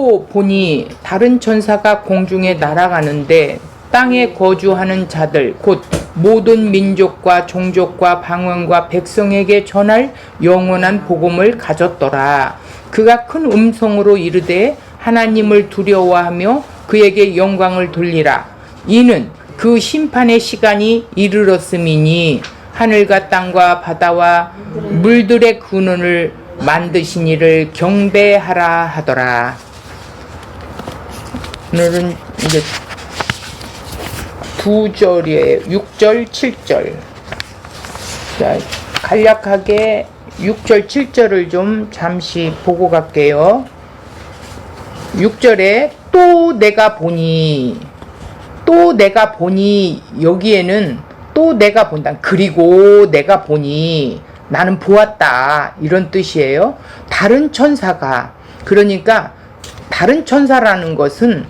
또 보니 다른 천사가 공중에 날아가는데 땅에 거주하는 자들 곧 모든 민족과 종족과 방언과 백성에게 전할 영원한 복음을 가졌더라. 그가 큰 음성으로 이르되 하나님을 두려워하며 그에게 영광을 돌리라. 이는 그 심판의 시간이 이르렀음이니 하늘과 땅과 바다와 물들의 근원을 만드신 이를 경배하라 하더라. 오늘은 이제 2절이에요. 6절, 7절. 자, 간략하게 6절, 7절을 좀 잠시 보고 갈게요. 6절에 또 내가 보니, 여기에는 또 내가 본다. 그리고 내가 보니, 나는 보았다. 이런 뜻이에요. 다른 천사가, 그러니까 다른 천사라는 것은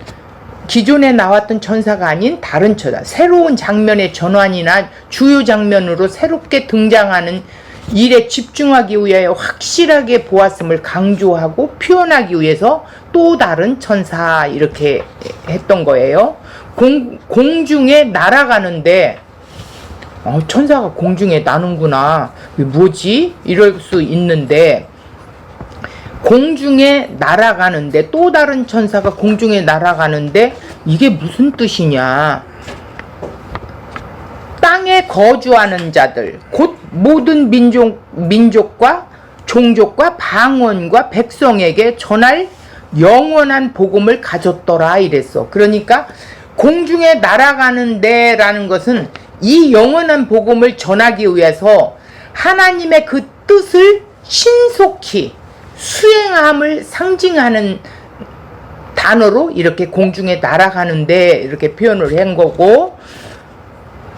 기존에 나왔던 천사가 아닌 다른 천사, 새로운 장면의 전환이나 주요 장면으로 새롭게 등장하는 일에 집중하기 위하여 확실하게 보았음을 강조하고 표현하기 위해서 또 다른 천사 이렇게 했던 거예요. 공중에 날아가는데 천사가 공중에 나는구나. 뭐지? 이럴 수 있는데 공중에 날아가는데 또 다른 천사가 공중에 날아가는데 이게 무슨 뜻이냐? 땅에 거주하는 자들 곧 모든 민족과 종족과 방언과 백성에게 전할 영원한 복음을 가졌더라 이랬어. 그러니까 공중에 날아가는데 라는 것은 이 영원한 복음을 전하기 위해서 하나님의 그 뜻을 신속히 수행함을 상징하는 단어로 이렇게 공중에 날아가는데 이렇게 표현을 한 거고,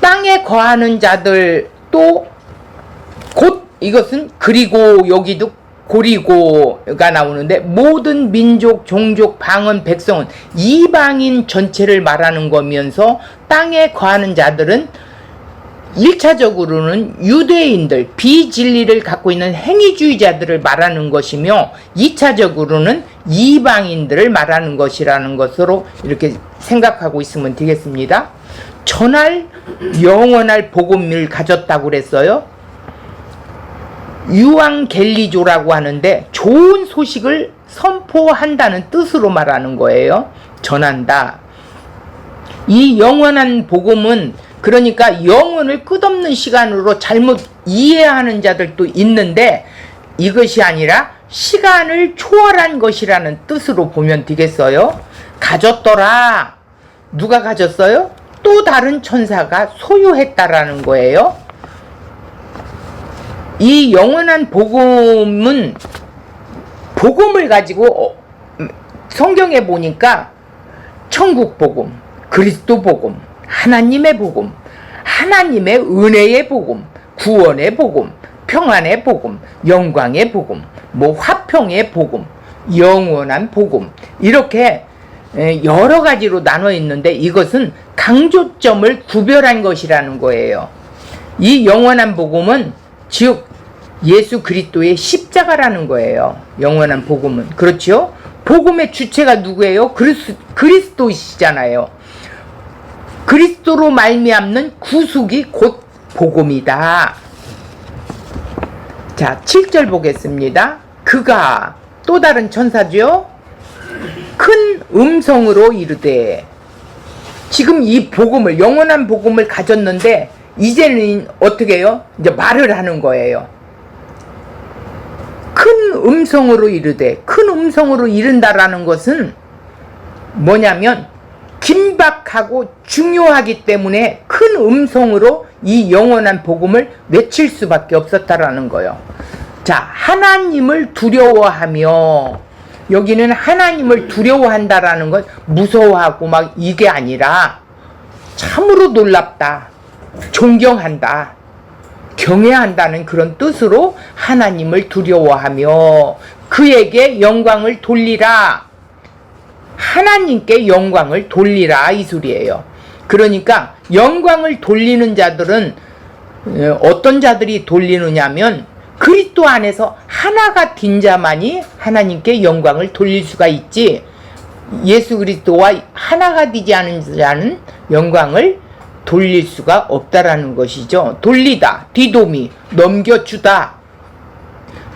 땅에 거하는 자들 또 곧 이것은 그리고 여기도 고리고가 나오는데 모든 민족, 종족, 방언, 백성은 이방인 전체를 말하는 거면서 땅에 거하는 자들은 1차적으로는 유대인들, 비진리를 갖고 있는 행위주의자들을 말하는 것이며 2차적으로는 이방인들을 말하는 것이라는 것으로 이렇게 생각하고 있으면 되겠습니다. 전할 영원할 복음을 가졌다고 그랬어요. 유앙겔리조라고 하는데 좋은 소식을 선포한다는 뜻으로 말하는 거예요. 전한다. 이 영원한 복음은 그러니까 영혼을 끝없는 시간으로 잘못 이해하는 자들도 있는데 이것이 아니라 시간을 초월한 것이라는 뜻으로 보면 되겠어요. 가졌더라. 누가 가졌어요? 또 다른 천사가 소유했다라는 거예요. 이 영원한 복음은 복음을 가지고 성경에 보니까 천국 복음, 그리스도 복음, 하나님의 복음, 하나님의 은혜의 복음, 구원의 복음, 평안의 복음, 영광의 복음, 화평의 복음, 영원한 복음 이렇게 여러 가지로 나눠 있는데 이것은 강조점을 구별한 것이라는 거예요. 이 영원한 복음은 즉 예수 그리스도의 십자가라는 거예요. 영원한 복음은. 그렇죠? 복음의 주체가 누구예요? 그리스도시잖아요. 그리스도로 말미암는 구속이 곧 복음이다. 자, 7절 보겠습니다. 그가 또 다른 천사죠. 큰 음성으로 이르되, 지금 이 복음을, 영원한 복음을 가졌는데 이제는 어떻게 해요? 이제 말을 하는 거예요. 큰 음성으로 이르되, 큰 음성으로 이른다라는 것은 뭐냐면 긴박하고 중요하기 때문에 큰 음성으로 이 영원한 복음을 외칠 수밖에 없었다라는 거예요. 자, 하나님을 두려워하며, 여기는 하나님을 두려워한다라는 것, 무서워하고 막 이게 아니라 참으로 놀랍다, 존경한다, 경외한다는 그런 뜻으로 하나님을 두려워하며 그에게 영광을 돌리라. 하나님께 영광을 돌리라 이 소리예요. 그러니까 영광을 돌리는 자들은 어떤 자들이 돌리느냐면 그리스도 안에서 하나가 된 자만이 하나님께 영광을 돌릴 수가 있지, 예수 그리스도와 하나가 되지 않은 자는 영광을 돌릴 수가 없다라는 것이죠. 돌리다, 디도미, 넘겨주다.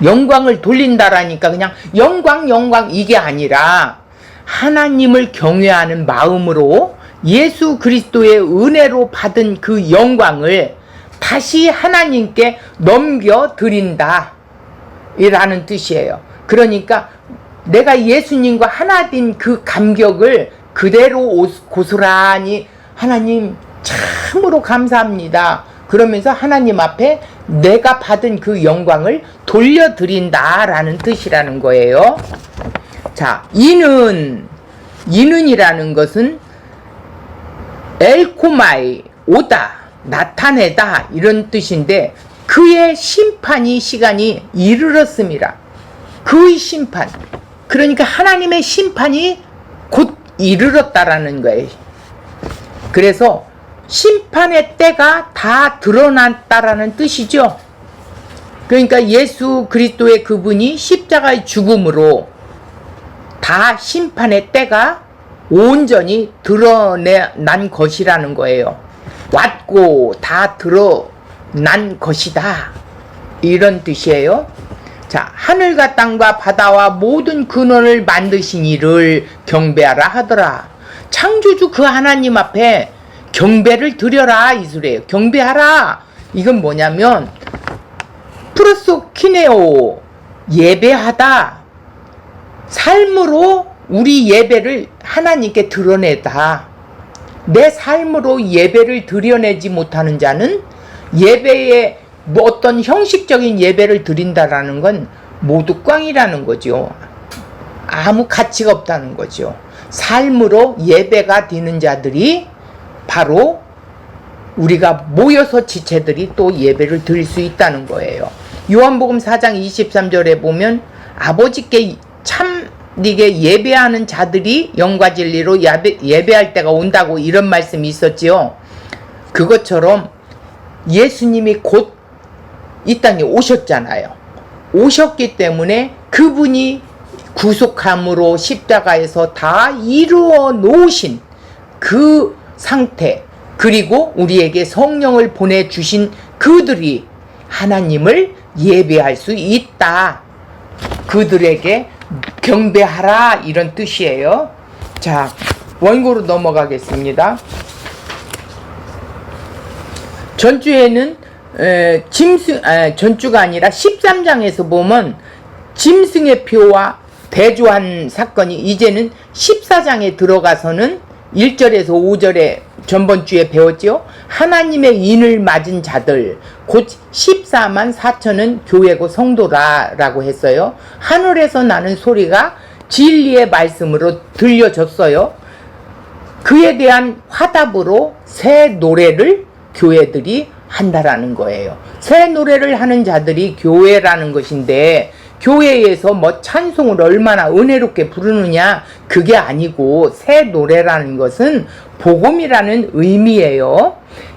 영광을 돌린다라니까 그냥 영광 이게 아니라 하나님을 경외하는 마음으로 예수 그리스도의 은혜로 받은 그 영광을 다시 하나님께 넘겨드린다 이라는 뜻이에요. 그러니까 내가 예수님과 하나 된 그 감격을 그대로 고스란히 하나님 참으로 감사합니다. 그러면서 하나님 앞에 내가 받은 그 영광을 돌려드린다라는 뜻이라는 거예요. 자, 이는이라는 것은 엘코마이, 오다, 나타내다 이런 뜻인데 그의 심판이 시간이 이르렀습니다. 그의 심판. 그러니까 하나님의 심판이 곧 이르렀다라는 거예요. 그래서 심판의 때가 다 드러났다라는 뜻이죠. 그러니까 예수 그리스도의 그분이 십자가의 죽음으로 다 심판의 때가 온전히 드러난 것이라는 거예요. 왔고 다 드러난 것이다 이런 뜻이에요. 자, 하늘과 땅과 바다와 모든 근원을 만드신 이를 경배하라 하더라. 창조주 그 하나님 앞에 경배를 드려라 이 소리예요. 경배하라. 이건 뭐냐면 프로소키네오, 예배하다. 삶으로 우리 예배를 하나님께 드러내다. 내 삶으로 예배를 드려내지 못하는 자는 예배에 뭐 어떤 형식적인 예배를 드린다라는 건 모두 꽝이라는 거죠. 아무 가치가 없다는 거죠. 삶으로 예배가 되는 자들이 바로 우리가 모여서 지체들이 또 예배를 드릴 수 있다는 거예요. 요한복음 4장 23절에 보면 아버지께 참되게 예배하는 자들이 영과 진리로 예배할 때가 온다고 이런 말씀이 있었지요. 그것처럼 예수님이 곧 이 땅에 오셨잖아요. 오셨기 때문에 그분이 구속함으로 십자가에서 다 이루어 놓으신 그 상태, 그리고 우리에게 성령을 보내주신 그들이 하나님을 예배할 수 있다. 그들에게 경배하라 이런 뜻이에요. 자, 원고로 넘어가겠습니다. 전주에는 전주가 아니라 13장에서 보면 짐승의 표와 대조한 사건이 이제는 14장에 들어가서는 1절에서 5절에 전번주에 배웠죠. 하나님의 인을 맞은 자들 곧 14만 4천은 교회고 성도라라고 했어요. 하늘에서 나는 소리가 진리의 말씀으로 들려졌어요. 그에 대한 화답으로 새 노래를 교회들이 한다라는 거예요. 새 노래를 하는 자들이 교회라는 것인데 교회에서 뭐 찬송을 얼마나 은혜롭게 부르느냐 그게 아니고 새 노래라는 것은 복음이라는 의미예요.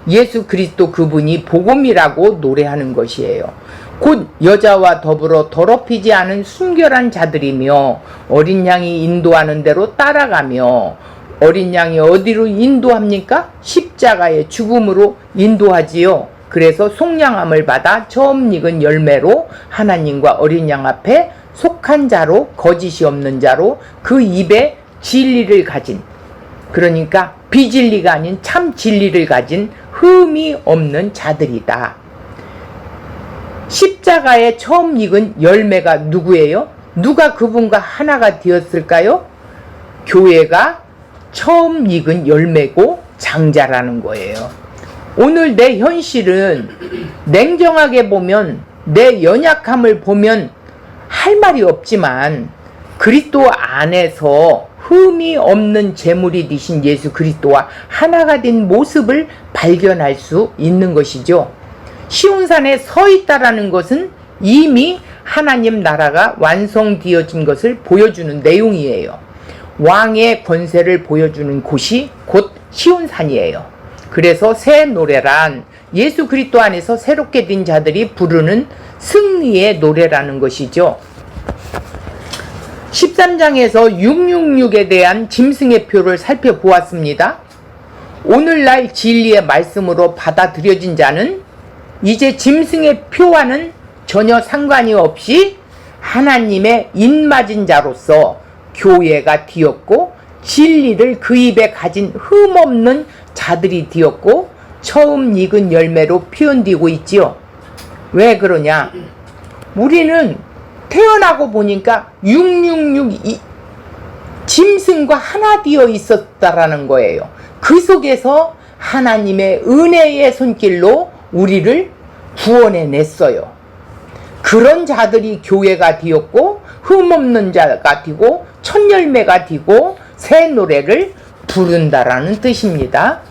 예수 그리스도 그분이 복음이라고 노래하는 것이에요. 곧 여자와 더불어 더럽히지 않은 순결한 자들이며 어린 양이 인도하는 대로 따라가며 어린 양이 어디로 인도합니까? 십자가의 죽음으로 인도하지요. 그래서 속량함을 받아 처음 익은 열매로 하나님과 어린 양 앞에 속한 자로 거짓이 없는 자로 그 입에 진리를 가진, 그러니까 비진리가 아닌 참 진리를 가진 흠이 없는 자들이다. 십자가에 처음 익은 열매가 누구예요? 누가 그분과 하나가 되었을까요? 교회가 처음 익은 열매고 장자라는 거예요. 오늘 내 현실은 냉정하게 보면 내 연약함을 보면 할 말이 없지만 그리스도 안에서 흠이 없는 제물이 되신 예수 그리스도와 하나가 된 모습을 발견할 수 있는 것이죠. 시온산에 서 있다라는 것은 이미 하나님 나라가 완성되어진 것을 보여주는 내용이에요. 왕의 권세를 보여주는 곳이 곧 시온산이에요. 그래서 새 노래란 예수 그리스도 안에서 새롭게 된 자들이 부르는 승리의 노래라는 것이죠. 13장에서 666에 대한 짐승의 표를 살펴보았습니다. 오늘날 진리의 말씀으로 받아들여진 자는 이제 짐승의 표와는 전혀 상관이 없이 하나님의 인맞은 자로서 교회가 되었고, 진리를 그 입에 가진 흠없는 자들이 되었고, 처음 익은 열매로 표현되고 있지요. 왜 그러냐? 우리는 태어나고 보니까 666 짐승과 하나 되어 있었다라는 거예요. 그 속에서 하나님의 은혜의 손길로 우리를 구원해 냈어요. 그런 자들이 교회가 되었고, 흠없는 자가 되고, 첫 열매가 되고, 새 노래를 부른다라는 뜻입니다.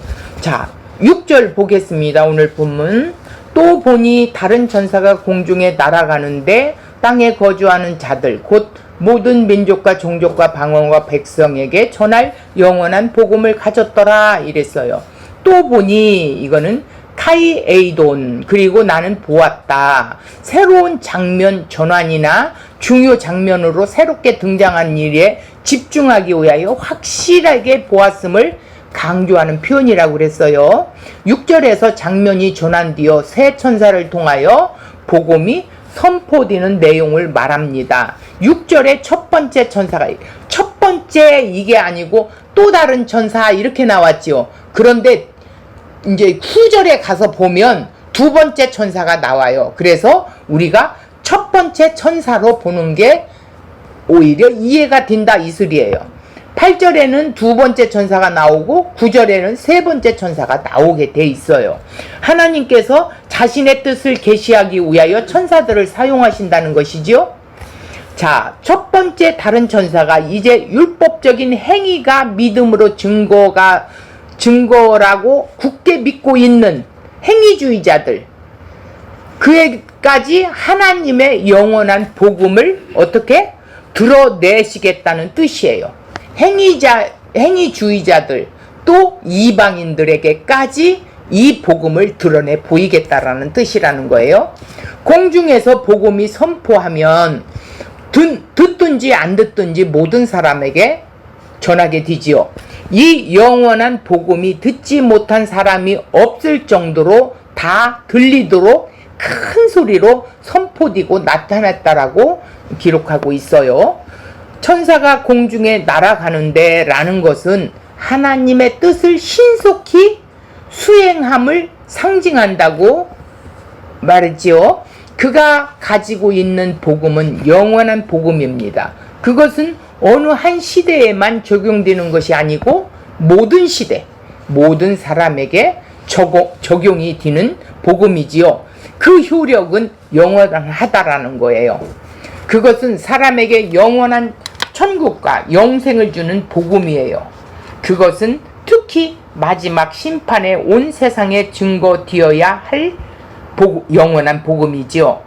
자, 6절 보겠습니다. 오늘 본문. 또 보니 다른 천사가 공중에 날아가는데 땅에 거주하는 자들 곧 모든 민족과 종족과 방언과 백성에게 전할 영원한 복음을 가졌더라 이랬어요. 또 보니 이거는 카이에이돈, 그리고 나는 보았다. 새로운 장면 전환이나 중요 장면으로 새롭게 등장한 일에 집중하기 위하여 확실하게 보았음을 강조하는 표현이라고 그랬어요. 6절에서 장면이 전환되어 새 천사를 통하여 복음이 선포되는 내용을 말합니다. 6절에 첫 번째 천사가, 첫 번째 이게 아니고 또 다른 천사 이렇게 나왔지요. 그런데 이제 9절에 가서 보면 두 번째 천사가 나와요. 그래서 우리가 첫 번째 천사로 보는 게 오히려 이해가 된다 이 소리예요. 8절에는 두 번째 천사가 나오고 9절에는 세 번째 천사가 나오게 돼 있어요. 하나님께서 자신의 뜻을 계시하기 위하여 천사들을 사용하신다는 것이죠. 자, 첫 번째 다른 천사가 이제 율법적인 행위가 믿음으로 증거라고 굳게 믿고 있는 행위주의자들, 그에까지 하나님의 영원한 복음을 어떻게 드러내시겠다는 뜻이에요. 행위주의자들 또 이방인들에게까지 이 복음을 드러내 보이겠다라는 뜻이라는 거예요. 공중에서 복음이 선포하면 듣든지 안 듣든지 모든 사람에게 전하게 되지요. 이 영원한 복음이 듣지 못한 사람이 없을 정도로 다 들리도록 큰 소리로 선포되고 나타났다라고 기록하고 있어요. 천사가 공중에 날아가는데 라는 것은 하나님의 뜻을 신속히 수행함을 상징한다고 말했지요. 그가 가지고 있는 복음은 영원한 복음입니다. 그것은 어느 한 시대에만 적용되는 것이 아니고 모든 시대, 모든 사람에게 적용이 되는 복음이지요. 그 효력은 영원하다라는 거예요. 그것은 사람에게 영원한 천국과 영생을 주는 복음이에요. 그것은 특히 마지막 심판에 온 세상에 증거되어야 할 영원한 복음이지요.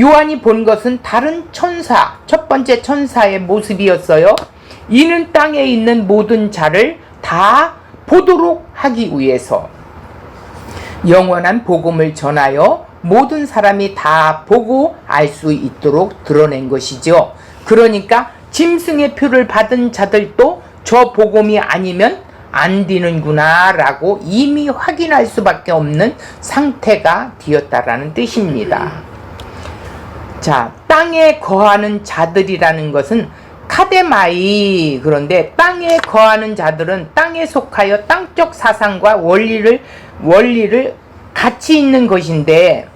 요한이 본 것은 다른 천사, 첫 번째 천사의 모습이었어요. 이는 땅에 있는 모든 자를 다 보도록 하기 위해서 영원한 복음을 전하여 모든 사람이 다 보고 알 수 있도록 드러낸 것이죠. 그러니까 짐승의 표를 받은 자들도 저 복음이 아니면 안 되는구나 라고 이미 확인할 수밖에 없는 상태가 되었다라는 뜻입니다. 자, 땅에 거하는 자들이라는 것은 카데마이, 그런데 땅에 거하는 자들은 땅에 속하여 땅적 사상과 원리를 같이 있는 것인데,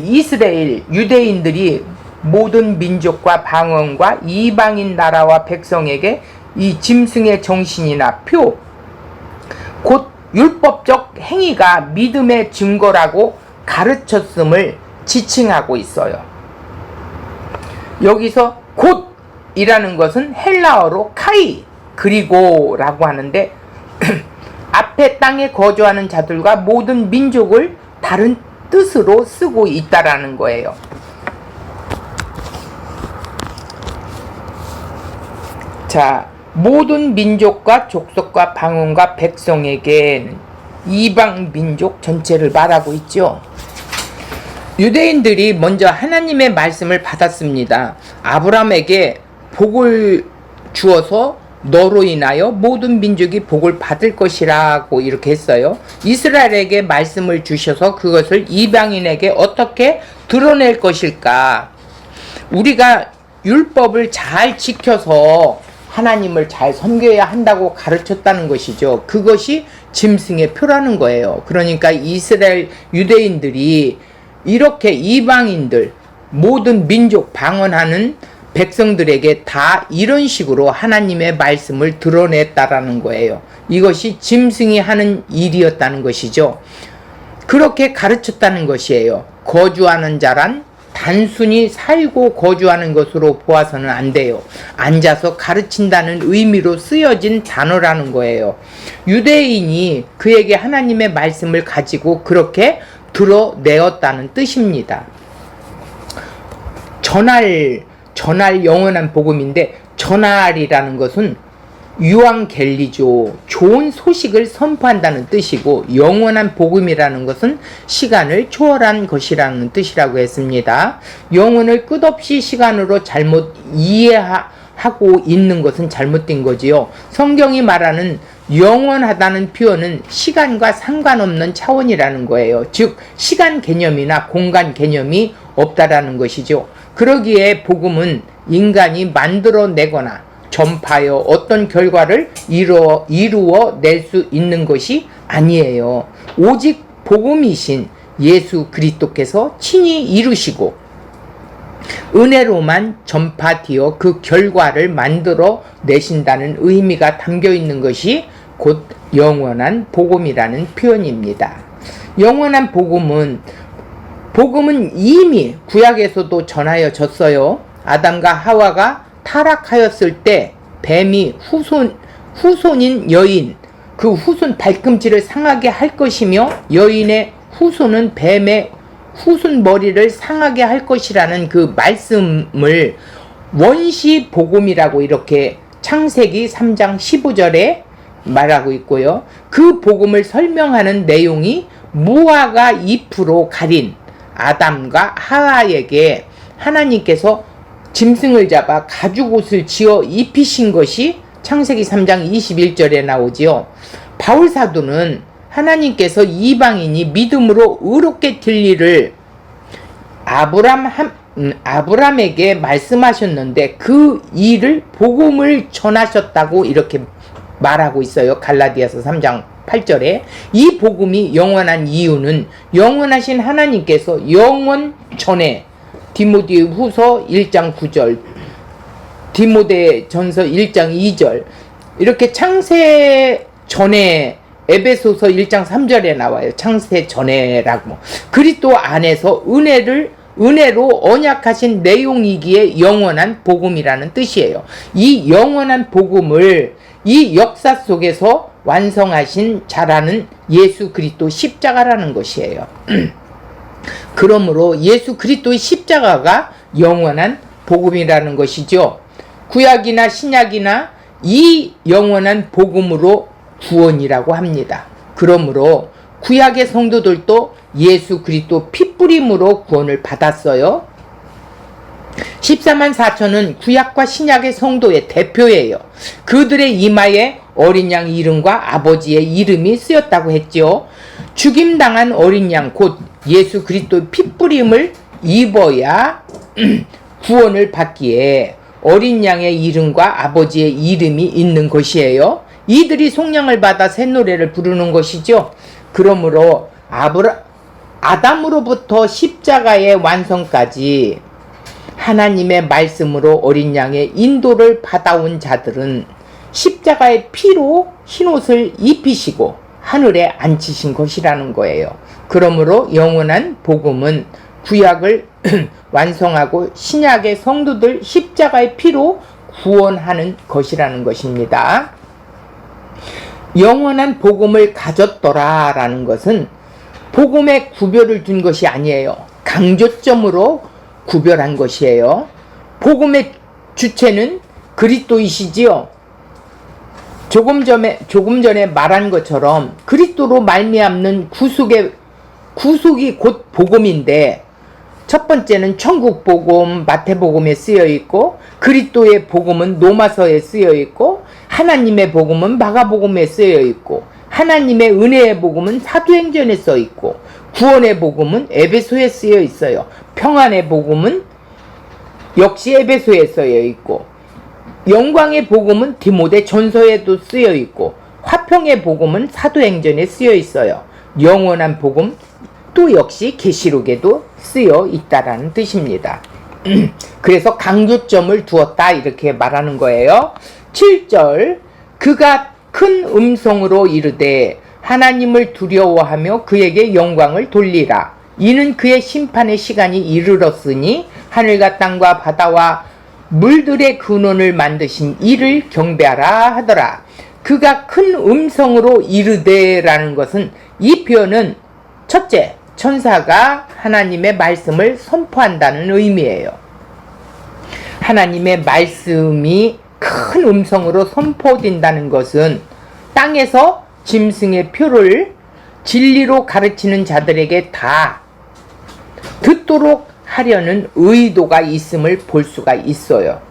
이스라엘 유대인들이 모든 민족과 방언과 이방인 나라와 백성에게 이 짐승의 정신이나 표, 곧 율법적 행위가 믿음의 증거라고 가르쳤음을 지칭하고 있어요. 여기서 곧이라는 것은 헬라어로 카이, 그리고라고 하는데 앞에 땅에 거주하는 자들과 모든 민족을 다른 뜻으로 쓰고 있다라는 거예요. 자, 모든 민족과 족속과 방언과 백성에게 이방 민족 전체를 말하고 있죠. 유대인들이 먼저 하나님의 말씀을 받았습니다. 아브라함에게 복을 주어서 너로 인하여 모든 민족이 복을 받을 것이라고 이렇게 했어요. 이스라엘에게 말씀을 주셔서 그것을 이방인에게 어떻게 드러낼 것일까? 우리가 율법을 잘 지켜서 하나님을 잘 섬겨야 한다고 가르쳤다는 것이죠. 그것이 짐승의 표라는 거예요. 그러니까 이스라엘 유대인들이 이렇게 이방인들, 모든 민족 방언하는 백성들에게 다 이런 식으로 하나님의 말씀을 드러냈다라는 거예요. 이것이 짐승이 하는 일이었다는 것이죠. 그렇게 가르쳤다는 것이에요. 거주하는 자란 단순히 살고 거주하는 것으로 보아서는 안 돼요. 앉아서 가르친다는 의미로 쓰여진 단어라는 거예요. 유대인이 그에게 하나님의 말씀을 가지고 그렇게 드러내었다는 뜻입니다. 전할 영원한 복음인데, 전할이라는 것은 유앙겔리죠. 좋은 소식을 선포한다는 뜻이고, 영원한 복음이라는 것은 시간을 초월한 것이라는 뜻이라고 했습니다. 영혼을 끝없이 시간으로 잘못 이해하고 있는 것은 잘못된 거지요. 성경이 말하는 영원하다는 표현은 시간과 상관없는 차원이라는 거예요. 즉 시간 개념이나 공간 개념이 없다라는 것이죠. 그러기에 복음은 인간이 만들어내거나 전파하여 어떤 결과를 이루어 낼 수 있는 것이 아니에요. 오직 복음이신 예수 그리스도께서 친히 이루시고 은혜로만 전파되어 그 결과를 만들어 내신다는 의미가 담겨 있는 것이 곧 영원한 복음이라는 표현입니다. 영원한 복음은 이미 구약에서도 전하여졌어요. 아담과 하와가 타락하였을 때 뱀이 후손인 여인, 그 후손 발꿈치를 상하게 할 것이며 여인의 후손은 뱀의 후손 머리를 상하게 할 것이라는 그 말씀을 원시 복음이라고 이렇게 창세기 3장 15절에 말하고 있고요. 그 복음을 설명하는 내용이 무화과 잎으로 가린 아담과 하와에게 하나님께서 짐승을 잡아 가죽옷을 지어 입히신 것이 창세기 3장 21절에 나오지요. 바울 사도는 하나님께서 이방인이 믿음으로 의롭게 될 일을 아브람에게 말씀하셨는데 그 일을 복음을 전하셨다고 이렇게 말하고 있어요. 갈라디아서 3장 8절에 이 복음이 영원한 이유는 영원하신 하나님께서 영원 전에 디모데 후서 1장 9절, 디모데 전서 1장 2절 이렇게 창세 전에 에베소서 1장 3절에 나와요. 창세 전에라고. 그리스도 안에서 은혜로 언약하신 내용이기에 영원한 복음이라는 뜻이에요. 이 영원한 복음을 이 역사 속에서 완성하신 자라는 예수 그리스도 십자가라는 것이에요. 그러므로 예수 그리스도의 십자가가 영원한 복음이라는 것이죠. 구약이나 신약이나 이 영원한 복음으로 구원이라고 합니다. 그러므로 구약의 성도들도 예수 그리스도 핏부림으로 구원을 받았어요. 14만 4천은 구약과 신약의 성도의 대표예요. 그들의 이마에 어린 양 이름과 아버지의 이름이 쓰였다고 했죠. 죽임당한 어린 양 곧 예수 그리스도의 핏부림을 입어야 구원을 받기에 어린 양의 이름과 아버지의 이름이 있는 것이에요. 이들이 속량을 받아 새 노래를 부르는 것이죠. 그러므로 아담으로부터 십자가의 완성까지 하나님의 말씀으로 어린 양의 인도를 받아온 자들은 십자가의 피로 흰옷을 입히시고 하늘에 앉히신 것이라는 거예요. 그러므로 영원한 복음은 구약을 완성하고 신약의 성도들 십자가의 피로 구원하는 것이라는 것입니다. 영원한 복음을 가졌더라 라는 것은 복음에 구별을 둔 것이 아니에요. 강조점으로 구별한 것이에요. 복음의 주체는 그리스도이시지요. 조금 전에 말한 것처럼 그리스도로 말미암는 구속이 곧 복음인데 첫 번째는 천국복음 마태복음에 쓰여 있고, 그리스도의 복음은 로마서에 쓰여 있고, 하나님의 복음은 마가복음에 쓰여 있고, 하나님의 은혜의 복음은 사도행전에 써 있고, 구원의 복음은 에베소에 쓰여 있어요. 평안의 복음은 역시 에베소에 쓰여 있고, 영광의 복음은 디모데 전서에도 쓰여 있고, 화평의 복음은 사도행전에 쓰여 있어요. 영원한 복음 또 역시 계시록에도 쓰여 있다라는 뜻입니다. 그래서 강조점을 두었다 이렇게 말하는 거예요. 7절, 그가 큰 음성으로 이르되 하나님을 두려워하며 그에게 영광을 돌리라. 이는 그의 심판의 시간이 이르렀으니 하늘과 땅과 바다와 물들의 근원을 만드신 이를 경배하라 하더라. 그가 큰 음성으로 이르되라는 것은, 이 표현은 첫째, 천사가 하나님의 말씀을 선포한다는 의미예요. 하나님의 말씀이 큰 음성으로 선포된다는 것은 땅에서 짐승의 표를 진리로 가르치는 자들에게 다 듣도록 하려는 의도가 있음을 볼 수가 있어요.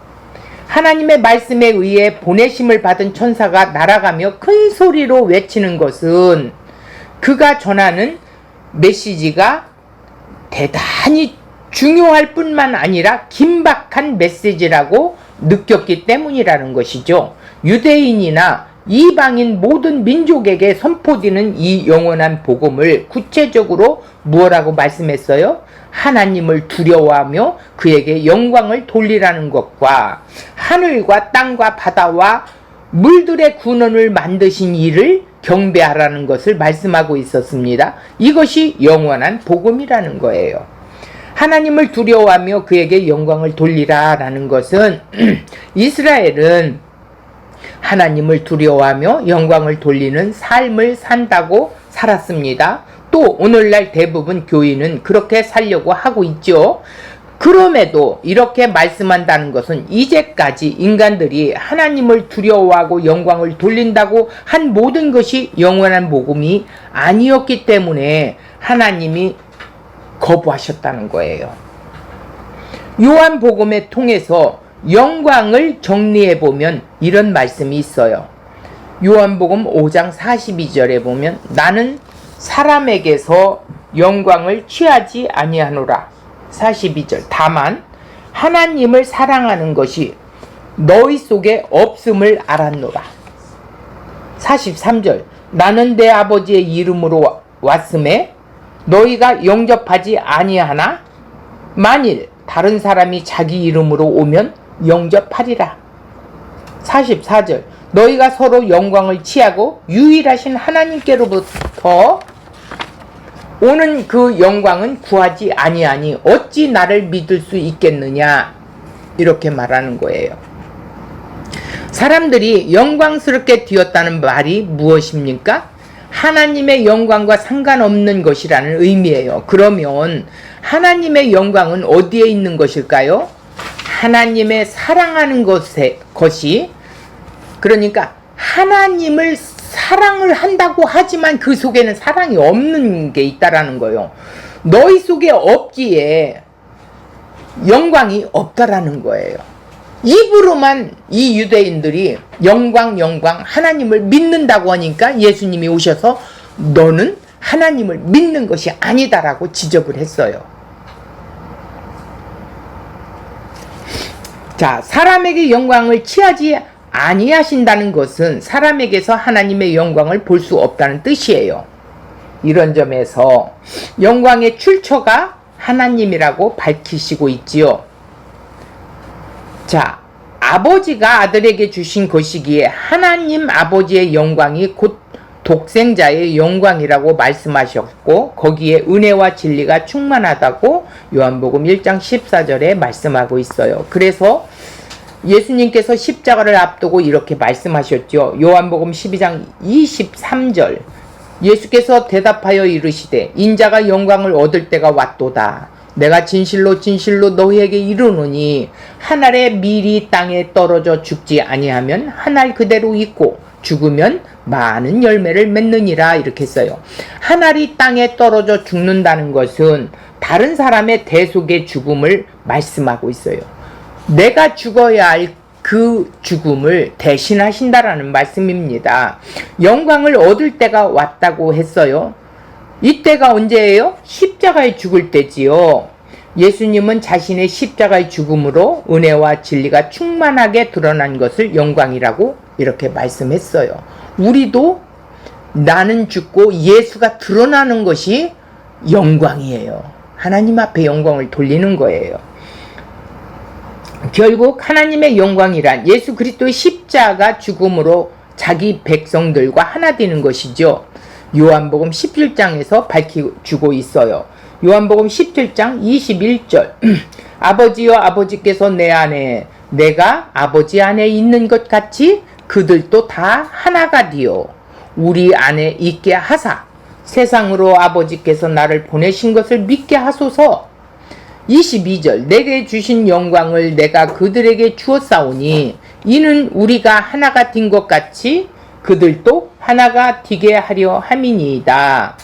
하나님의 말씀에 의해 보내심을 받은 천사가 날아가며 큰 소리로 외치는 것은 그가 전하는 메시지가 대단히 중요할 뿐만 아니라 긴박한 메시지라고 느꼈기 때문이라는 것이죠. 유대인이나 이방인 모든 민족에게 선포되는 이 영원한 복음을 구체적으로 무엇라고 말씀했어요? 하나님을 두려워하며 그에게 영광을 돌리라는 것과 하늘과 땅과 바다와 물들의 근원을 만드신 이를 경배하라는 것을 말씀하고 있었습니다. 이것이 영원한 복음이라는 거예요. 하나님을 두려워하며 그에게 영광을 돌리라라는 것은 이스라엘은 하나님을 두려워하며 영광을 돌리는 삶을 산다고 살았습니다. 또 오늘날 대부분 교인은 그렇게 살려고 하고 있죠. 그럼에도 이렇게 말씀한다는 것은 이제까지 인간들이 하나님을 두려워하고 영광을 돌린다고 한 모든 것이 영원한 복음이 아니었기 때문에 하나님이 거부하셨다는 거예요. 요한복음에 통해서 영광을 정리해보면 이런 말씀이 있어요. 요한복음 5장 42절에 보면 나는 사람에게서 영광을 취하지 아니하노라. 42절, 다만 하나님을 사랑하는 것이 너희 속에 없음을 알았노라. 43절, 나는 내 아버지의 이름으로 왔음에 너희가 영접하지 아니하나 만일 다른 사람이 자기 이름으로 오면 영접하리라. 44절, 너희가 서로 영광을 취하고 유일하신 하나님께로부터 오는 그 영광은 구하지 아니하니 어찌 나를 믿을 수 있겠느냐, 이렇게 말하는 거예요. 사람들이 영광스럽게 되었다는 말이 무엇입니까? 하나님의 영광과 상관없는 것이라는 의미예요. 그러면 하나님의 영광은 어디에 있는 것일까요? 하나님의 사랑하는 것이, 그러니까 하나님을 사랑을 한다고 하지만 그 속에는 사랑이 없는 게 있다라는 거예요. 너희 속에 없기에 영광이 없다라는 거예요. 입으로만 이 유대인들이 영광 하나님을 믿는다고 하니까 예수님이 오셔서 너는 하나님을 믿는 것이 아니다라고 지적을 했어요. 자, 사람에게 영광을 취하지 아니하신다는 것은 사람에게서 하나님의 영광을 볼 수 없다는 뜻이에요. 이런 점에서 영광의 출처가 하나님이라고 밝히시고 있지요. 자, 아버지가 아들에게 주신 것이기에 하나님 아버지의 영광이 곧 독생자의 영광이라고 말씀하셨고, 거기에 은혜와 진리가 충만하다고 요한복음 1장 14절에 말씀하고 있어요. 그래서 예수님께서 십자가를 앞두고 이렇게 말씀하셨죠. 요한복음 12장 23절, 예수께서 대답하여 이르시되 인자가 영광을 얻을 때가 왔도다. 내가 진실로 진실로 너희에게 이르노니 한 알에 밀이 땅에 떨어져 죽지 아니하면 한 알 그대로 있고 죽으면 많은 열매를 맺느니라. 이렇게 써요. 한 알이 땅에 떨어져 죽는다는 것은 다른 사람의 대속의 죽음을 말씀하고 있어요. 내가 죽어야 할 그 죽음을 대신하신다라는 말씀입니다. 영광을 얻을 때가 왔다고 했어요. 이때가 언제예요? 십자가에 죽을 때지요. 예수님은 자신의 십자가의 죽음으로 은혜와 진리가 충만하게 드러난 것을 영광이라고 이렇게 말씀했어요. 우리도 나는 죽고 예수가 드러나는 것이 영광이에요. 하나님 앞에 영광을 돌리는 거예요. 결국 하나님의 영광이란 예수 그리스도의 십자가 죽음으로 자기 백성들과 하나 되는 것이죠. 요한복음 17장에서 밝혀주고 있어요. 요한복음 17장 21절 아버지여 아버지께서 내 안에 내가 아버지 안에 있는 것 같이 그들도 다 하나가 되어 우리 안에 있게 하사 세상으로 아버지께서 나를 보내신 것을 믿게 하소서. 22절 내게 주신 영광을 내가 그들에게 주었사오니 이는 우리가 하나가 된 것 같이 그들도 하나가 되게 하려 함이니이다.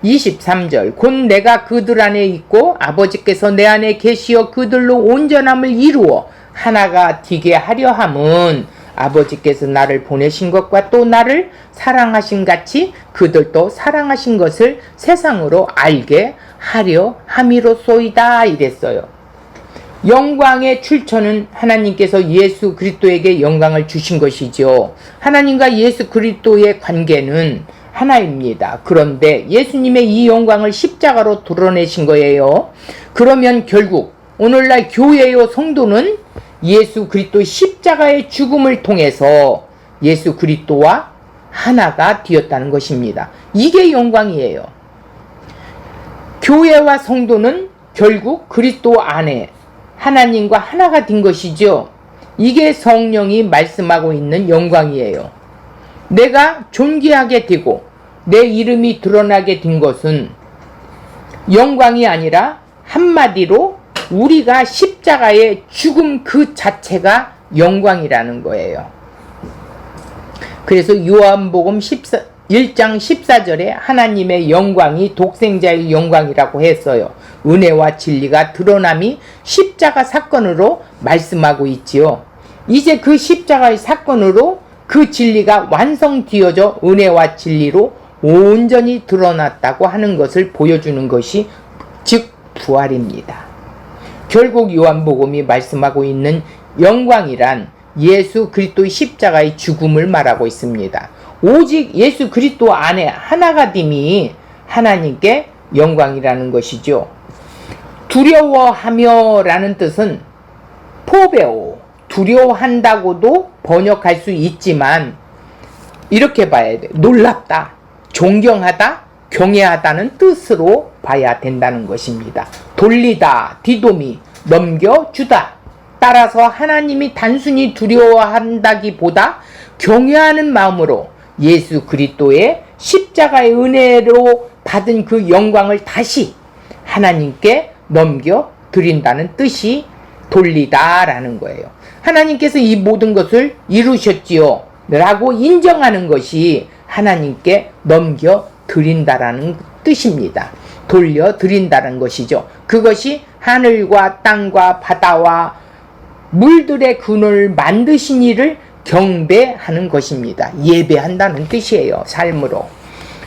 23절 곧 내가 그들 안에 있고 아버지께서 내 안에 계시어 그들로 온전함을 이루어 하나가 되게 하려 함은 아버지께서 나를 보내신 것과 또 나를 사랑하신 같이 그들도 사랑하신 것을 세상으로 알게 하려 함이로소이다. 이랬어요. 영광의 출처는 하나님께서 예수 그리스도에게 영광을 주신 것이죠. 하나님과 예수 그리스도의 관계는 하나입니다. 그런데 예수님의 이 영광을 십자가로 드러내신 거예요. 그러면 결국 오늘날 교회요 성도는 예수 그리스도의 십자가의 죽음을 통해서 예수 그리스도와 하나가 되었다는 것입니다. 이게 영광이에요. 교회와 성도는 결국 그리스도 안에 하나님과 하나가 된 것이죠. 이게 성령이 말씀하고 있는 영광이에요. 내가 존귀하게 되고 내 이름이 드러나게 된 것은 영광이 아니라 한마디로 우리가 십자가의 죽음 그 자체가 영광이라는 거예요. 그래서 요한복음 1장 14절에 하나님의 영광이 독생자의 영광이라고 했어요. 은혜와 진리가 드러남이 십자가 사건으로 말씀하고 있지요. 이제 그 십자가의 사건으로 그 진리가 완성되어져 은혜와 진리로 온전히 드러났다고 하는 것을 보여주는 것이 즉 부활입니다. 결국 요한복음이 말씀하고 있는 영광이란 예수 그리스도의 십자가의 죽음을 말하고 있습니다. 오직 예수 그리스도 안에 하나가 됨이 하나님께 영광이라는 것이죠. 두려워하며 라는 뜻은 포베오, 두려워한다고도 번역할 수 있지만 이렇게 봐야 돼. 놀랍다, 존경하다, 경외하다는 뜻으로 봐야 된다는 것입니다. 돌리다, 뒤도미, 넘겨주다. 따라서 하나님이 단순히 두려워한다기보다 경외하는 마음으로 예수 그리스도의 십자가의 은혜로 받은 그 영광을 다시 하나님께 넘겨드린다는 뜻이 돌리다라는 거예요. 하나님께서 이 모든 것을 이루셨지요 라고 인정하는 것이 하나님께 넘겨드린다라는 뜻입니다. 돌려드린다는 것이죠. 그것이 하늘과 땅과 바다와 물들의 근원을 만드신 이를 경배하는 것입니다. 예배한다는 뜻이에요. 삶으로.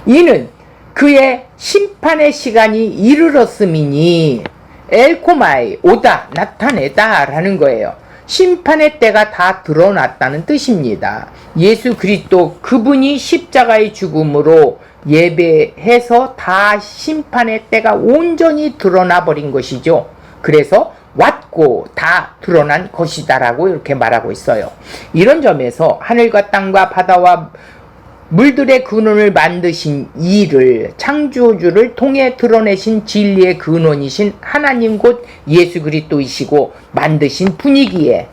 이는 그의 심판의 시간이 이르렀음이니 엘코마이 오다 나타내다 라는 거예요. 심판의 때가 다 드러났다는 뜻입니다. 예수 그리스도 그분이 십자가의 죽음으로 예배해서 다 심판의 때가 온전히 드러나 버린 것이죠. 그래서 왔고 다 드러난 것이다라고 이렇게 말하고 있어요. 이런 점에서 하늘과 땅과 바다와 물들의 근원을 만드신 이를 창조주를 통해 드러내신 진리의 근원이신 하나님 곧 예수 그리스도이시고 만드신 분위기에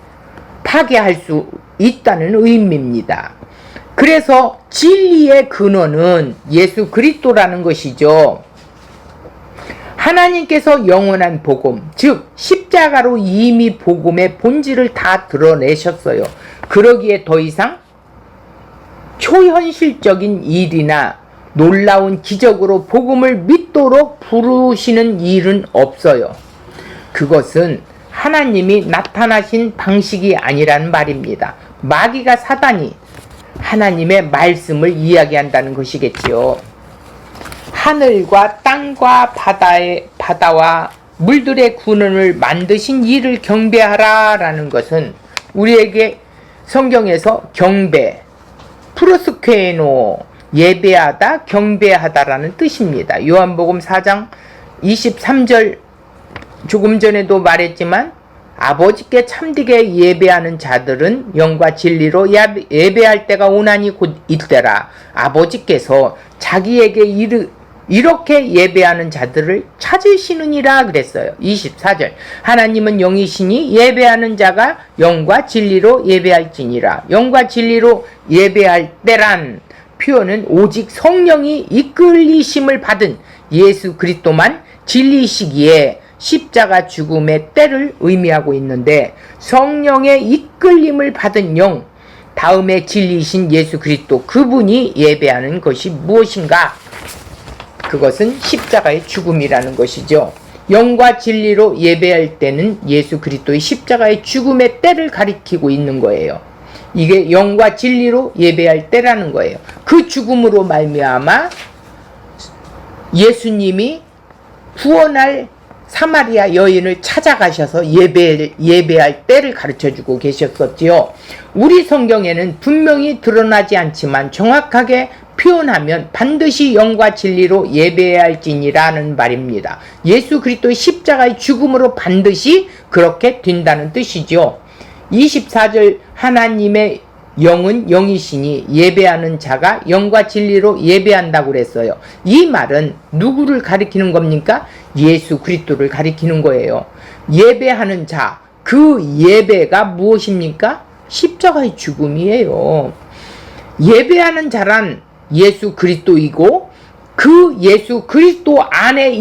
파괴할 수 있다는 의미입니다. 그래서 진리의 근원은 예수 그리스도라는 것이죠. 하나님께서 영원한 복음, 즉 십자가로 이미 복음의 본질을 다 드러내셨어요. 그러기에 더 이상 초현실적인 일이나 놀라운 기적으로 복음을 믿도록 부르시는 일은 없어요. 그것은 하나님이 나타나신 방식이 아니라는 말입니다. 마귀가 사단이 하나님의 말씀을 이야기한다는 것이겠지요. 하늘과 땅과 바다와 물들의 근원을 만드신 이를 경배하라 라는 것은 우리에게 성경에서 경배, 프로스케노, 예배하다, 경배하다라는 뜻입니다. 요한복음 4장 23절 조금 전에도 말했지만 아버지께 참되게 예배하는 자들은 영과 진리로 예배할 때가 오나니 곧 이때라. 아버지께서 자기에게 이렇게 예배하는 자들을 찾으시느니라 그랬어요. 24절 하나님은 영이시니 예배하는 자가 영과 진리로 예배할지니라. 영과 진리로 예배할 때란 표현은 오직 성령이 이끌리심을 받은 예수 그리스도만 진리시기에 십자가 죽음의 때를 의미하고 있는데, 성령의 이끌림을 받은 영, 다음에 진리이신 예수 그리스도 그분이 예배하는 것이 무엇인가? 그것은 십자가의 죽음이라는 것이죠. 영과 진리로 예배할 때는 예수 그리스도의 십자가의 죽음의 때를 가리키고 있는 거예요. 이게 영과 진리로 예배할 때라는 거예요. 그 죽음으로 말미암아 예수님이 구원할 사마리아 여인을 찾아가셔서 예배할 때를 가르쳐주고 계셨었지요. 우리 성경에는 분명히 드러나지 않지만 정확하게 표현하면 반드시 영과 진리로 예배해야 할지니라는 말입니다. 예수 그리스도의 십자가의 죽음으로 반드시 그렇게 된다는 뜻이죠. 24절 하나님의 영은 영이시니 예배하는 자가 영과 진리로 예배한다고 그랬어요. 이 말은 누구를 가리키는 겁니까? 예수 그리스도를 가리키는 거예요. 예배하는 자, 그 예배가 무엇입니까? 십자가의 죽음이에요. 예배하는 자란 예수 그리스도이고, 그 예수 그리스도 안에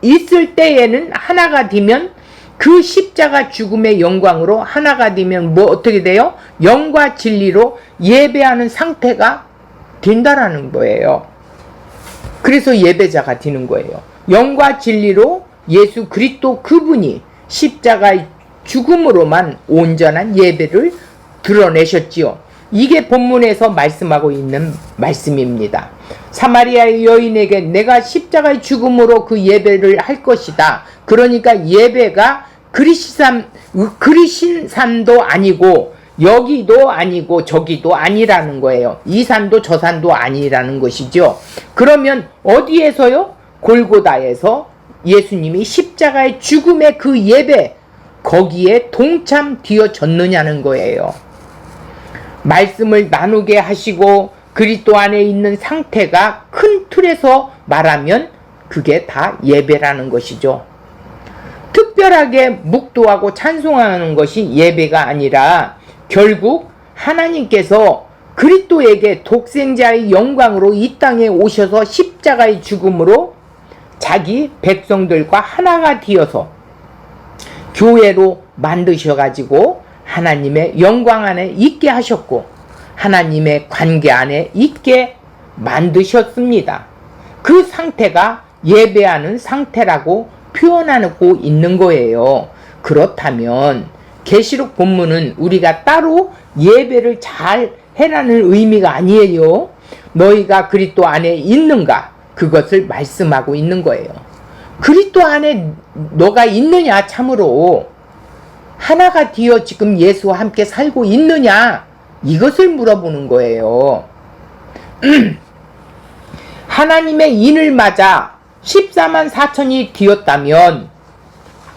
있을 때에는 하나가 되면, 그 십자가 죽음의 영광으로 하나가 되면 뭐 어떻게 돼요? 영과 진리로 예배하는 상태가 된다라는 거예요. 그래서 예배자가 되는 거예요. 영과 진리로 예수 그리스도 그분이 십자가의 죽음으로만 온전한 예배를 드러내셨지요. 이게 본문에서 말씀하고 있는 말씀입니다. 사마리아의 여인에게 내가 십자가의 죽음으로 그 예배를 할 것이다. 그러니까 예배가 그리신산도 아니고 여기도 아니고 저기도 아니라는 거예요. 이 산도 저 산도 아니라는 것이죠. 그러면 어디에서요? 골고다에서 예수님이 십자가의 죽음의 그 예배, 거기에 동참되어졌느냐는 거예요. 말씀을 나누게 하시고 그리스도 안에 있는 상태가 큰 틀에서 말하면 그게 다 예배라는 것이죠. 특별하게 묵도하고 찬송하는 것이 예배가 아니라 결국 하나님께서 그리스도에게 독생자의 영광으로 이 땅에 오셔서 십자가의 죽음으로 자기 백성들과 하나가 되어서 교회로 만드셔가지고 하나님의 영광 안에 있게 하셨고 하나님의 관계 안에 있게 만드셨습니다. 그 상태가 예배하는 상태라고 표현하고 있는 거예요. 그렇다면 계시록 본문은 우리가 따로 예배를 잘 해라는 의미가 아니에요. 너희가 그리스도 안에 있는가? 그것을 말씀하고 있는 거예요. 그리스도 안에 너가 있느냐? 참으로 하나가 되어 지금 예수와 함께 살고 있느냐? 이것을 물어보는 거예요. 하나님의 인을 맞아 14만 4천이 되었다면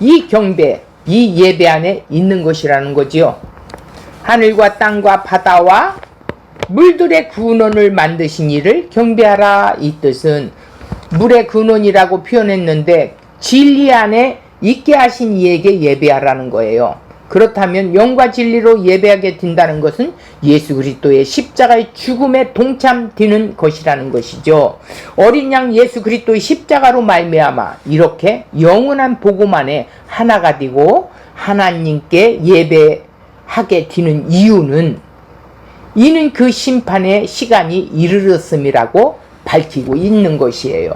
이 경배, 이 예배 안에 있는 것이라는 거지요. 하늘과 땅과 바다와 물들의 근원을 만드신 이를 경배하라. 이 뜻은 물의 근원이라고 표현했는데 진리 안에 있게 하신 이에게 예배하라는 거예요. 그렇다면 영과 진리로 예배하게 된다는 것은 예수 그리스도의 십자가의 죽음에 동참되는 것이라는 것이죠. 어린 양 예수 그리스도의 십자가로 말미암아 이렇게 영원한 복음 안에 하나가 되고 하나님께 예배하게 되는 이유는 이는 그 심판의 시간이 이르렀음이라고 밝히고 있는 것이에요.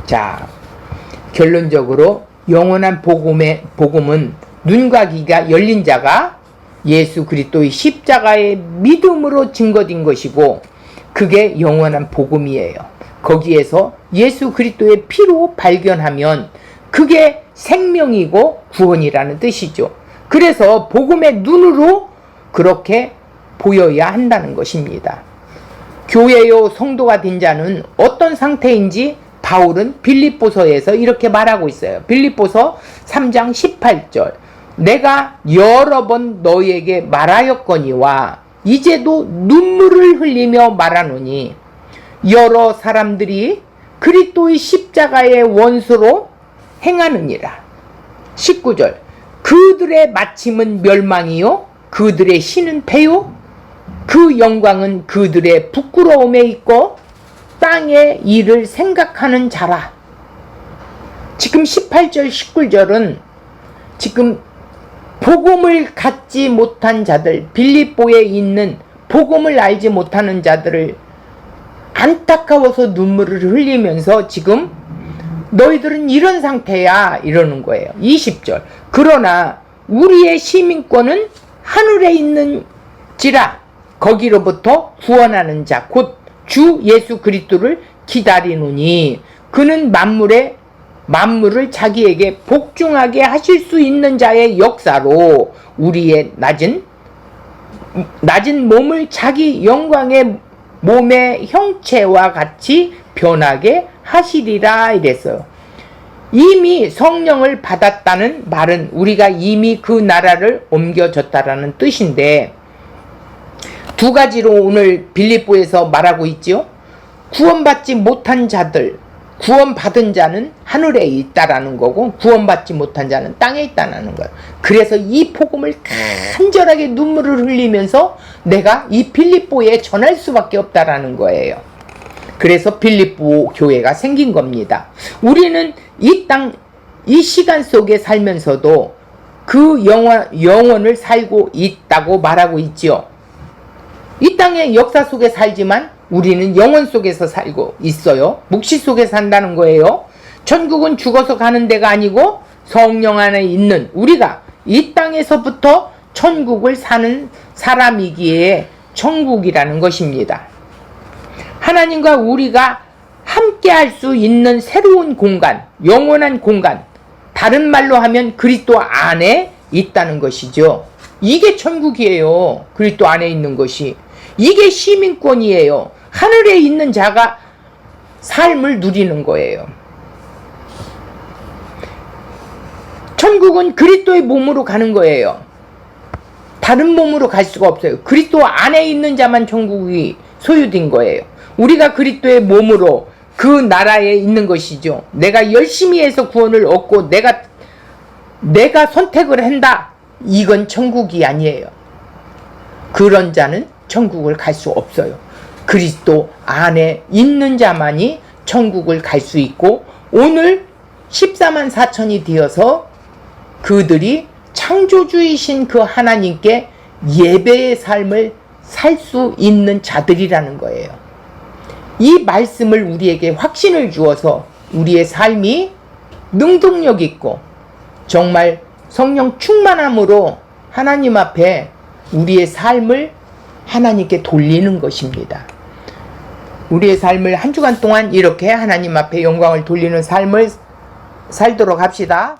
자, 결론적으로 영원한 복음은 눈과 귀가 열린 자가 예수 그리스도의 십자가의 믿음으로 증거된 것이고 그게 영원한 복음이에요. 거기에서 예수 그리스도의 피로 발견하면 그게 생명이고 구원이라는 뜻이죠. 그래서 복음의 눈으로 그렇게 보여야 한다는 것입니다. 교회요 성도가 된 자는 어떤 상태인지 바울은 빌립보서에서 이렇게 말하고 있어요. 빌립보서 3장 18절 내가 여러 번 너희에게 말하였거니와 이제도 눈물을 흘리며 말하노니 여러 사람들이 그리스도의 십자가의 원수로 행하느니라. 19절 그들의 마침은 멸망이요 그들의 신은 패요 그 영광은 그들의 부끄러움에 있고 땅의 일을 생각하는 자라. 지금 18절 19절은 지금 복음을 갖지 못한 자들, 빌립보에 있는 복음을 알지 못하는 자들을 안타까워서 눈물을 흘리면서 지금 너희들은 이런 상태야 이러는 거예요. 20절 그러나 우리의 시민권은 하늘에 있는지라 거기로부터 구원하는 자 곧 주 예수 그리스도를 기다리노니 그는 만물을 자기에게 복종하게 하실 수 있는 자의 역사로 우리의 낮은 몸을 자기 영광의 몸의 형체와 같이 변하게 하시리라 이랬어요. 이미 성령을 받았다는 말은 우리가 이미 그 나라를 옮겨졌다라는 뜻인데 두 가지로 오늘 빌립보에서 말하고 있죠. 구원받지 못한 자들, 구원받은 자는 하늘에 있다라는 거고 구원받지 못한 자는 땅에 있다라는 거예요. 그래서 이 복음을 간절하게 눈물을 흘리면서 내가 이 빌립보에 전할 수밖에 없다라는 거예요. 그래서 빌립보 교회가 생긴 겁니다. 우리는 이 시간 속에 살면서도 그 영혼을 살고 있다고 말하고 있지요. 이 땅의 역사 속에 살지만 우리는 영혼 속에서 살고 있어요. 묵시 속에 산다는 거예요. 천국은 죽어서 가는 데가 아니고 성령 안에 있는 우리가 이 땅에서부터 천국을 사는 사람이기에 천국이라는 것입니다. 하나님과 우리가 함께 할 수 있는 새로운 공간, 영원한 공간, 다른 말로 하면 그리스도 안에 있다는 것이죠. 이게 천국이에요. 그리스도 안에 있는 것이. 이게 시민권이에요. 하늘에 있는 자가 삶을 누리는 거예요. 천국은 그리스도의 몸으로 가는 거예요. 다른 몸으로 갈 수가 없어요. 그리스도 안에 있는 자만 천국이 소유된 거예요. 우리가 그리스도의 몸으로 그 나라에 있는 것이죠. 내가 열심히 해서 구원을 얻고 내가 선택을 한다. 이건 천국이 아니에요. 그런 자는 천국을 갈 수 없어요. 그리스도 안에 있는 자만이 천국을 갈 수 있고 오늘 14만 4천이 되어서 그들이 창조주이신 그 하나님께 예배의 삶을 살 수 있는 자들이라는 거예요. 이 말씀을 우리에게 확신을 주어서 우리의 삶이 능동력 있고 정말 성령 충만함으로 하나님 앞에 우리의 삶을 하나님께 돌리는 것입니다. 우리의 삶을 한 주간 동안 이렇게 하나님 앞에 영광을 돌리는 삶을 살도록 합시다.